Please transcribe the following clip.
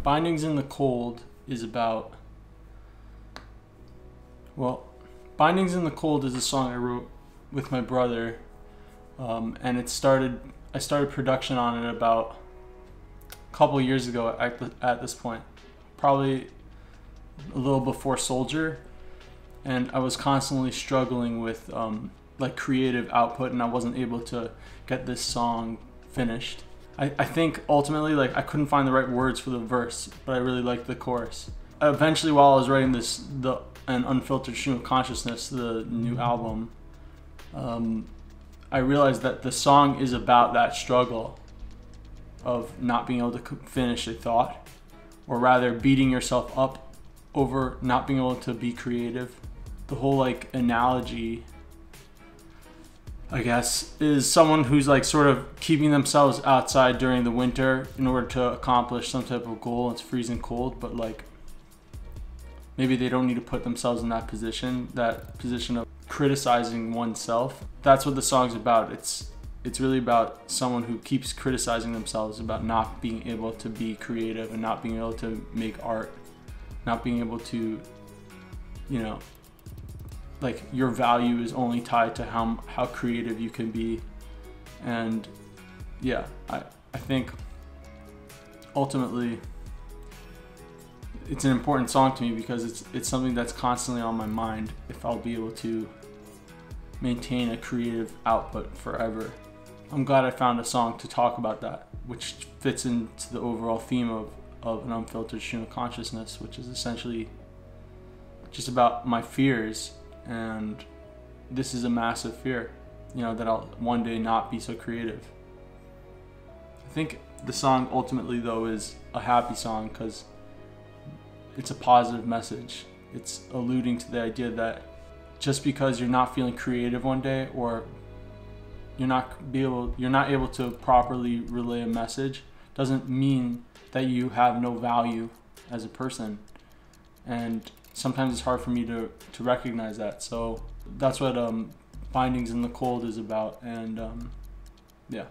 Bindings in the Cold is about, well, Bindings in the Cold is a song I wrote with my brother, and I started production on it about a couple years ago at this point, probably a little before Soldier, and I was constantly struggling with like creative output, and I wasn't able to get this song finished. I think ultimately, like, I couldn't find the right words for the verse, but I really liked the chorus. Eventually, while I was writing An Unfiltered Stream of Consciousness, the new album, I realized that the song is about that struggle of not being able to finish a thought, or rather beating yourself up over not being able to be creative. The whole like analogy, I guess, is someone who's like sort of keeping themselves outside during the winter in order to accomplish some type of goal. It's freezing cold, but like maybe they don't need to put themselves in that position of criticizing oneself. That's what the song's about. It's really about someone who keeps criticizing themselves about not being able to be creative and not being able to make art, not being able to, you know, like your value is only tied to how creative you can be. And yeah, I think ultimately it's an important song to me because it's something that's constantly on my mind if I'll be able to maintain a creative output forever. I'm glad I found a song to talk about that, which fits into the overall theme of An Unfiltered Stream of Consciousness, which is essentially just about my fears. And this is a massive fear, you know, that I'll one day not be so creative. I think the song ultimately, though, is a happy song because it's a positive message. It's alluding to the idea that just because you're not feeling creative one day, or you're not able to properly relay a message, doesn't mean that you have no value as a person. And sometimes it's hard for me to recognize that. So that's what Bindings in the Cold is about. And yeah.